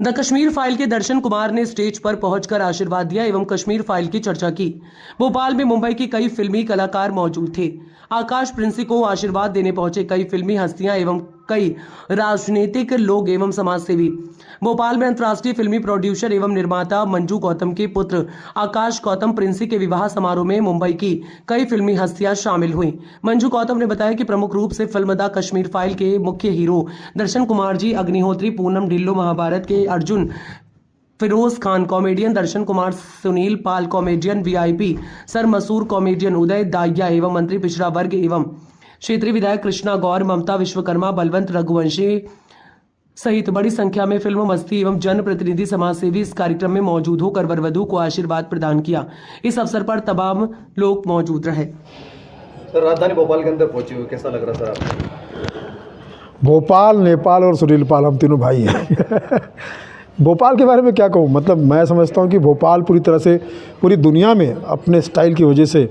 The Kashmir file के दर्शन कुमार ने stage पर पहुंचकर आशीर्वाद दिया एवं कश्मीर फाइल की चर्चा की। भोपाल में मुंबई के कई फिल्मी कलाकार मौजूद थे। आकाश प्रिंसी को आशीर्वाद देने पहुंचे कई फिल्मी हस्तियां एवं कई राजनीतिक लोग एवं समाजसेवी। भोपाल में अंतर्राष्ट्रीय फिल्मी प्रोड्यूसर एवं निर्माता मंजू गौतम के पुत्र आकाश गौतम प्रिंसी के विवाह समारोह में मुंबई की कई फिल्मी हस्तियां शामिल हुई। मंजू गौतम ने बताया कि प्रमुख रूप से फिल्म द कश्मीर फाइल के मुख्य हीरो दर्शन कुमार जी, अग्निहोत्री, पूनम ढिल्लो, महाभारत के अर्जुन, फिरोज खान कॉमेडियन दर्शन कुमार, सुनील पाल कॉमेडियन वीआईपी, सर मसूर कॉमेडियन, उदय दाहिया एवं मंत्री पिछड़ा वर्ग एवं क्षेत्रीय विधायक कृष्णा गौर, ममता विश्वकर्मा, बलवंत रघुवंशी सहित बड़ी संख्या में फिल्म मस्ती एवं जन प्रतिनिधि समाजसेवी इस कार्यक्रम में मौजूद होकर वर वधू को आशीर्वाद प्रदान किया। इस अवसर पर तमाम लोग मौजूद रहे। सर, राजधानी भोपाल के अंदर पहुंचे हुए कैसा लग रहा सर आपको? भोपाल, नेपाल और सुनील पाल हम तीनों भाई हैं। भोपाल के बारे में क्या कहूँ, मतलब मैं समझता हूँ कि भोपाल पूरी तरह से पूरी दुनिया में अपने स्टाइल की वजह से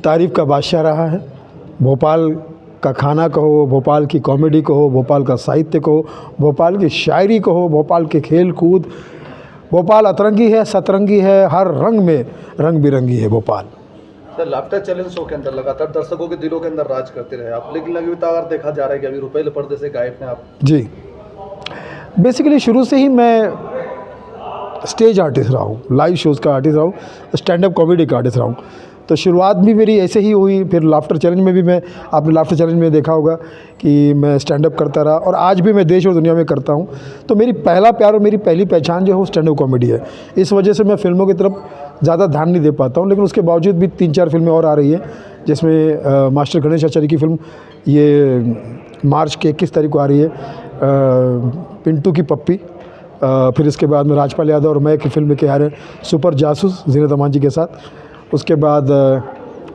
तारीफ़ का बादशाह रहा है। भोपाल का खाना कहो, भोपाल की कॉमेडी कहो, भोपाल का साहित्य कहो, भोपाल की शायरी कहो, भोपाल के खेल कूद, भोपाल अतरंगी है, सतरंगी है, हर रंग में रंग बिरंगी है Bhopal. Sir, laughter challenge show के अंदर लगातार दर्शकों के दिलों के अंदर राज करते रहे आप, लेकिन लगातार देखा जा रहा है कि अभी रुपये पर्दे से गायब हैं आप। जी, बेसिकली शुरू से ही मैं स्टेज आर्टिस्ट रहा हूँ, लाइव शोज़ का आर्टिस्ट रहा हूँ, स्टैंड अप कॉमेडी का आर्टिस्ट रहा हूँ। तो शुरुआत भी मेरी ऐसे ही हुई। फिर लाफ्टर चैलेंज में भी आपने लाफ्टर चैलेंज में देखा होगा कि मैं स्टैंड अप करता रहा और आज भी मैं देश और दुनिया में करता हूँ। तो मेरी पहला प्यार और मेरी पहली पहचान जो है वो स्टैंड अप कॉमेडी है। इस वजह से मैं फिल्मों की तरफ ज़्यादा ध्यान नहीं दे पाता हूँ, लेकिन उसके बावजूद भी 3-4 फिल्में और आ रही है, जिसमें मास्टर गणेश आचार्य की फिल्म ये मार्च के 21 तारीख को आ रही है, पिंटू की पप्पी। फिर इसके बाद में राजपाल यादव और मैं की फिल्म के आ रहे हैं सुपर जासूस जीनत अमान जी के साथ। उसके बाद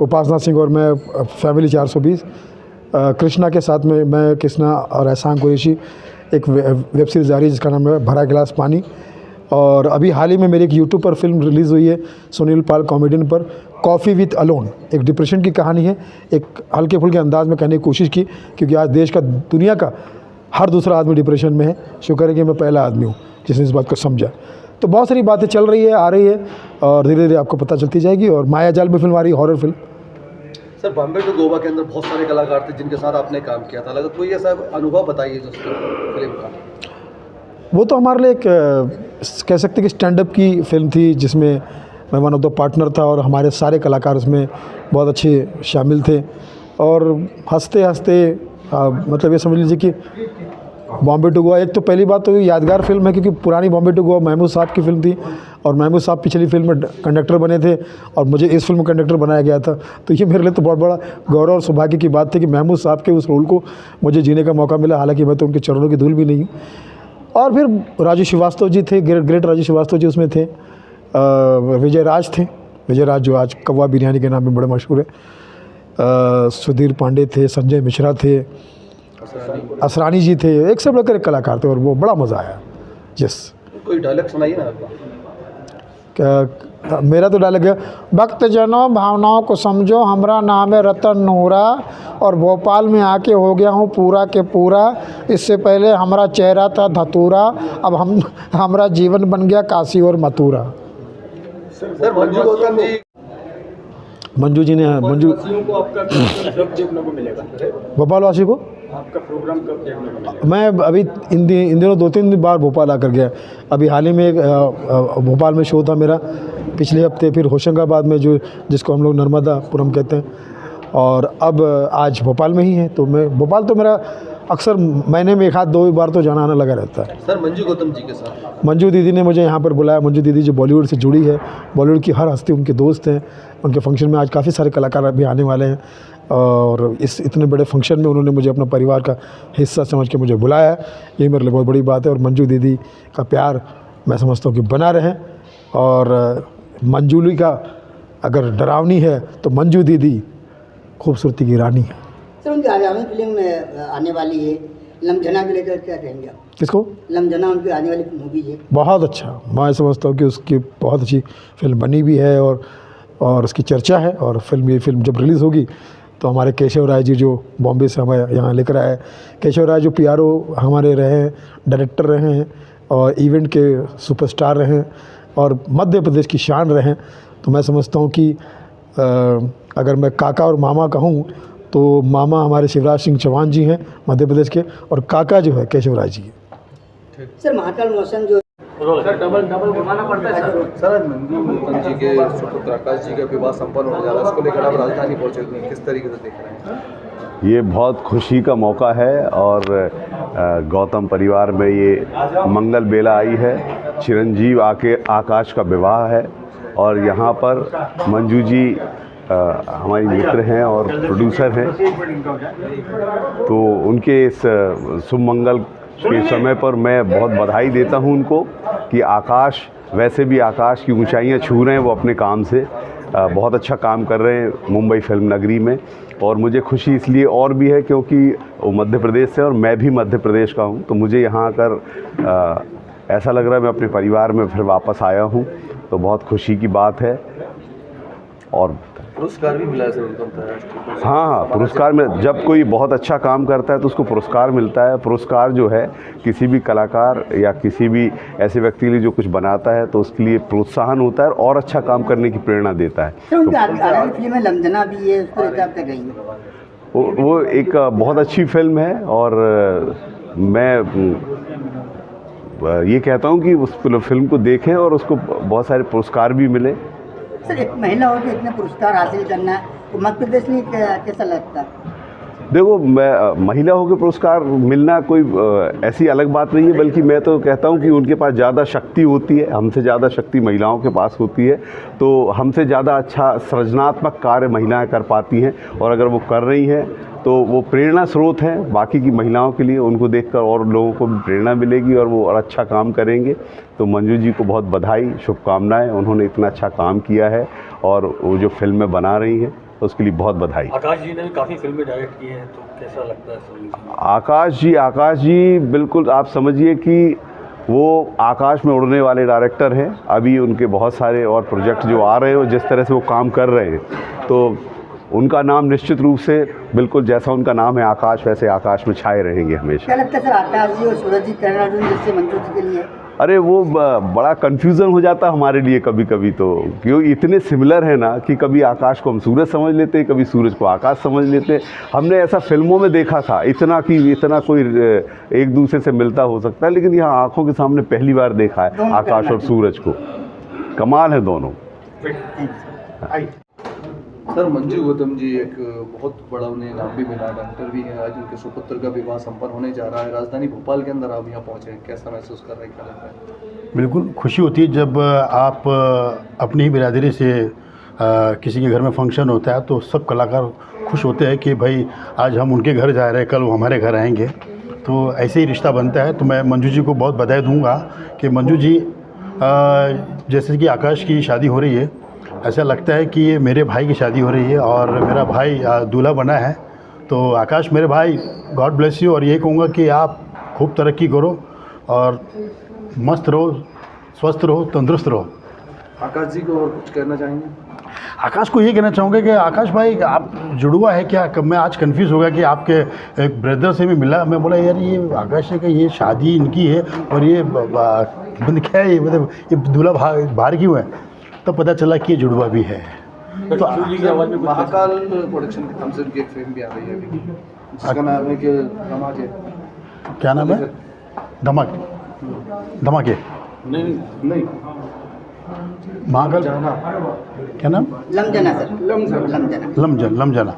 उपासना सिंह और मैं फैमिली 420, कृष्णा के साथ में मैं, कृष्णा और एहसान कुरैशी एक वेब सीरीज़ आ रही है जिसका नाम है भरा गिलास पानी। और अभी हाल ही में मेरी एक यूट्यूब पर फिल्म रिलीज़ हुई है सुनील पाल कॉमेडियन पर, कॉफ़ी विथ अलोन। एक डिप्रेशन की कहानी है, एक हल्के फुल्के अंदाज में कहने की कोशिश की, क्योंकि आज देश का, दुनिया का हर दूसरा आदमी डिप्रेशन में है। शुक्र है कि मैं पहला आदमी हूँ जिसने इस बात को समझा। तो बहुत सारी बातें चल रही है, आ रही है और धीरे धीरे आपको पता चलती जाएगी। और माया जाल में फिल्म आ रही है, horror film. Sir, Bombay to Goa के अंदर बहुत सारे कलाकार थे जिनके साथ आपने काम किया था, अगर कोई ऐसा अनुभव बताइए जो फिल्म का। वो तो हमारे लिए एक कह सकते हैं कि स्टैंड अप की फिल्म थी, जिसमें मैं वन ऑफ द पार्टनर था और हमारे सारे कलाकार उसमें बहुत अच्छे शामिल थे। और हंसते हंसते मतलब ये समझ लीजिए कि बॉम्बे टू गोवा एक तो पहली बात तो यादगार फिल्म है, क्योंकि पुरानी बॉम्बे टू गोवा महमूद साहब की फिल्म थी और महमूद साहब पिछली फिल्म में कंडक्टर बने थे और मुझे इस फिल्म में कंडक्टर बनाया गया था। तो ये मेरे लिए तो बहुत बड़ा गौरव और सौभाग्य की बात थी कि महमूद साहब के उस रोल को मुझे जीने का मौका मिला, हालांकि मैं तो उनके चरणों की धूल भी नहीं हूँ। और फिर राजू श्रीवास्तव जी थे, ग्रेट राजू श्रीवास्तव जी उसमें थे, विजय राज थे, विजय राज जो आज कौवा बिरयानी के नाम में बड़े मशहूर है, सुधीर पांडे थे, संजय मिश्रा थे, असरानी जी थे, एक सब लेकर एक कलाकार थे और वो बड़ा मज़ा आया। जिस कोई डायलॉग सुनाइए ना आपका। क्या मेरा तो डायलॉग है, भक्त जनों भावनाओं को समझो, हमरा नाम है रतन नूरा और भोपाल में आके हो गया हूँ पूरा के पूरा। इससे पहले हमारा चेहरा था धतूरा, अब हमारा जीवन बन गया काशी और मथुरा। सर, मंजू गौतम जी, मंजू जी ने, मंजू को आपका कब देखने को मिलेगा? भोपाल वासी को आपका प्रोग्राम कब देखने को मिलेगा? मैं अभी इन दिनों 2-3 बार भोपाल आकर गया। अभी हाल ही में एक भोपाल में शो था मेरा पिछले हफ्ते, फिर होशंगाबाद में जिसको हम लोग नर्मदापुरम कहते हैं, और अब आज भोपाल में ही है। तो मैं भोपाल तो मेरा अक्सर महीने में 1-2 बार तो जाना आना लगा रहता है। सर, मंजू गौतम जी के साथ मंजू दीदी ने मुझे यहाँ पर बुलाया। मंजू दीदी जो बॉलीवुड से जुड़ी है, बॉलीवुड की हर हस्ती उनके दोस्त हैं। उनके फंक्शन में आज काफ़ी सारे कलाकार भी आने वाले हैं और इस इतने बड़े फंक्शन में उन्होंने मुझे अपना परिवार का हिस्सा समझ के मुझे बुलाया। ये मेरे लिए बहुत बड़ी बात है और मंजू दीदी का प्यार मैं समझता हूँ कि बना रहे। और मंजूली का अगर डरावनी है तो मंजू दीदी खूबसूरती की रानी है। सर, उनकी आगामी फिल्म आने वाली है, लमझना के लेकर क्या कहेंगे आप? किसको? लमझना उनकी आने वाली मूवी है। बहुत अच्छा, मैं समझता हूँ कि उसकी बहुत अच्छी फिल्म बनी भी है और उसकी चर्चा है। और ये फिल्म जब रिलीज़ होगी तो हमारे केशव राय जी जो बॉम्बे से हमें यहाँ लेकर आए, केशव राय जो PRO हमारे रहे हैं, डायरेक्टर रहे हैं, और इवेंट के सुपरस्टार रहें और मध्य प्रदेश की शान रहें। तो मैं समझता हूँ कि अगर मैं काका और मामा कहूँ तो मामा हमारे शिवराज सिंह चौहान जी हैं मध्य प्रदेश के, और काका जो है केशव राय जी हैं। सर महाकाल मोशन जो सर डबल घुमाना पड़ता है सर। आज मंजू जी के सुपुत्र आकाश जी का विवाह संपन्न होने जा रहा है, उसको लेकर आप राजधानी पहुंचे, किस तरीके से देख रहे हैं? ये बहुत खुशी का मौका है और गौतम परिवार में ये मंगल बेला आई है। चिरंजीव आकाश का विवाह है और यहाँ पर मंजू जी हमारी मित्र हैं और प्रोड्यूसर हैं, तो उनके इस शुभ मंगल के समय पर मैं बहुत बधाई देता हूं उनको कि आकाश वैसे भी आकाश की ऊंचाइयां छू रहे हैं वो अपने काम से। बहुत अच्छा काम कर रहे हैं मुंबई फिल्म नगरी में, और मुझे खुशी इसलिए और भी है क्योंकि वो मध्य प्रदेश से और मैं भी मध्य प्रदेश का हूं, तो मुझे यहाँ आकर ऐसा लग रहा है मैं अपने परिवार में फिर वापस आया हूं, तो बहुत खुशी की बात है। और पुरस्कार भी मिला है सर उनको अंतर्राष्ट्रीय? हाँ, पुरस्कार में जब कोई बहुत अच्छा काम करता है तो उसको पुरस्कार मिलता है। पुरस्कार जो है किसी भी कलाकार या किसी भी ऐसे व्यक्ति के लिए जो कुछ बनाता है तो उसके लिए प्रोत्साहन होता है और अच्छा काम करने की प्रेरणा देता है। सर उनकी आगामी फिल्म में लमजना भी है, उसको लेकर आप क्या कहेंगे? वो एक बहुत अच्छी फिल्म है और मैं ये कहता हूँ कि उस फिल्म को देखें और उसको बहुत सारे पुरस्कार भी मिले। सर एक महिला होकर इतने पुरस्कार हासिल करना तो मध्य प्रदेश में कैसा लगता है? देखो, मैं महिला होकर पुरस्कार मिलना कोई ऐसी अलग बात नहीं है, बल्कि मैं तो कहता हूँ कि उनके पास ज़्यादा शक्ति होती है, हमसे ज़्यादा शक्ति महिलाओं के पास होती है, तो हमसे ज़्यादा अच्छा सृजनात्मक कार्य महिलाएं कर पाती हैं, और अगर वो कर रही हैं तो वो प्रेरणा स्रोत हैं बाकी की महिलाओं के लिए। उनको देखकर और लोगों को भी प्रेरणा मिलेगी और वो और अच्छा काम करेंगे। तो मंजू जी को बहुत बधाई, शुभकामनाएं, उन्होंने इतना अच्छा काम किया है और वो जो फिल्में बना रही हैं उसके लिए बहुत बधाई। आकाश जी ने भी काफ़ी फिल्में डायरेक्ट की हैं, तो कैसा लगता है सुनकर? आकाश जी बिल्कुल आप समझिए कि वो आकाश में उड़ने वाले डायरेक्टर हैं। अभी उनके बहुत सारे और प्रोजेक्ट जो आ रहे हैं और जिस तरह से वो काम कर रहे हैं, तो उनका नाम निश्चित रूप से बिल्कुल जैसा उनका नाम है आकाश, वैसे आकाश में छाए रहेंगे हमेशा। क्या लगता है सर आकाश जी और सूरज जी करण अर्जुन जैसे मंजू जी के लिए? अरे वो बड़ा कन्फ्यूज़न हो जाता है हमारे लिए कभी कभी, तो क्यों इतने सिमिलर है ना कि कभी आकाश को हम सूरज समझ लेते हैं, कभी सूरज को आकाश समझ लेते हैं। हमने ऐसा फिल्मों में देखा था इतना कोई एक दूसरे से मिलता हो सकता है, लेकिन यहाँ आंखों के सामने पहली बार देखा है आकाश और सूरज को। कमाल है दोनों। सर मंजू गौतम जी एक बहुत बड़ा उन्हें इनाम भी मिला, डॉक्टर भी हैं, आज उनके सुपुत्र का विवाह संपन्न होने जा रहा है। राजधानी भोपाल के अंदर आप यहाँ पहुँचे, कैसा महसूस कर रहे हैं, क्या लगता है? बिल्कुल खुशी होती है जब आप अपनी ही बिरादरी से किसी के घर में फंक्शन होता है तो सब कलाकार खुश होते हैं कि भाई आज हम उनके घर जा रहे हैं, कल वो हमारे घर आएंगे, तो ऐसे ही रिश्ता बनता है। तो मैं मंजू जी को बहुत बधाई दूंगा कि मंजू जी जैसे कि आकाश की शादी हो रही है, ऐसा लगता है कि ये मेरे भाई की शादी हो रही है और मेरा भाई दूल्हा बना है। तो आकाश मेरे भाई, गॉड ब्लेस यू, और ये कहूँगा कि आप खूब तरक्की करो और मस्त रहो, स्वस्थ रहो, तंदुरुस्त रहो। आकाश जी को और कुछ कहना चाहेंगे? आकाश को ये कहना चाहूँगा कि आकाश भाई आप जुड़वा है क्या? कब मैं आज कंफ्यूज हो गया कि आपके एक ब्रदर से भी मिला, मैं बोला यार ये आकाश है कि ये शादी इनकी है और ये बंद क्या है, मतलब ये दूल्हा बाहर क्यों है? तब पता चला कि ये जुड़वा भी है। तो महाकाल प्रोडक्शन की तरफ से उनकी एक फिल्म भी आ रही है अभी, जिसका नाम है कि धमाके। क्या नाम है? धमाके नहीं महाकाल क्या नाम? लमजना सर, लमजना।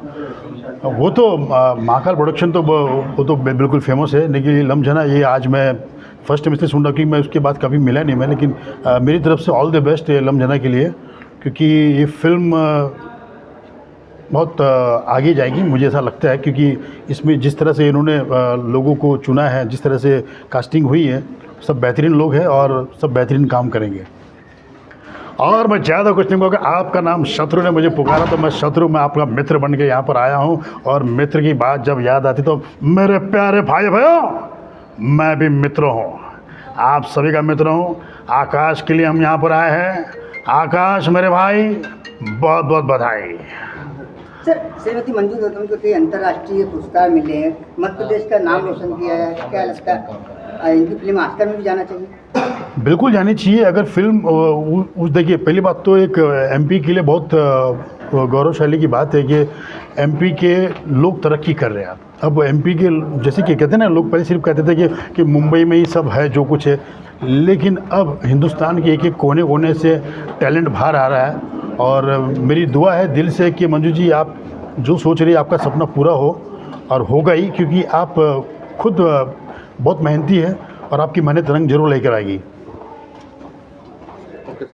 वो तो महाकाल प्रोडक्शन तो वो तो बिल्कुल फेमस है, लेकिन लमजना ये आज मैं फर्स्ट टाइम इसलिए सुन रहा हूँ कि मैं उसके बाद कभी मिला नहीं मैं, लेकिन मेरी तरफ से ऑल द बेस्ट है लमजना के लिए, क्योंकि ये फिल्म बहुत आगे जाएगी मुझे ऐसा लगता है, क्योंकि इसमें जिस तरह से इन्होंने लोगों को चुना है, जिस तरह से कास्टिंग हुई है, सब बेहतरीन लोग हैं और सब बेहतरीन काम करेंगे। और मैं ज़्यादा कुछ नहीं कहूँगा, आपका नाम शत्रु ने मुझे पुकारा तो मैं शत्रु में आपका मित्र बन के यहाँ पर आया हूँ, और मित्र की बात जब याद आती तो मेरे प्यारे भाइयों, मैं भी मित्र हूँ, आप सभी का मित्र हूँ। आकाश के लिए हम यहाँ पर आए हैं। आकाश मेरे भाई, बहुत बहुत बधाई। सर श्रीमती मंजू गौतम को कई अंतर्राष्ट्रीय पुरस्कार मिले हैं, मध्य प्रदेश का नाम रोशन किया है, क्या लगता है? इनकी फिल्म ऑस्कर में भी जाना चाहिए? बिल्कुल जानी चाहिए। अगर फिल्म देखिए, पहली बात तो एक एमपी के लिए बहुत गौरवशाली की बात है कि एमपी के लोग तरक्की कर रहे हैं। अब एमपी के जैसे कि कहते हैं ना, लोग पहले सिर्फ कहते थे कि मुंबई में ही सब है जो कुछ है, लेकिन अब हिंदुस्तान के एक एक कोने कोने से टैलेंट बाहर आ रहा है। और मेरी दुआ है दिल से कि मंजू जी, आप जो सोच रही है आपका सपना पूरा हो, और होगा ही, क्योंकि आप खुद बहुत मेहनती है और आपकी मेहनत रंग जरूर लेकर आएगी।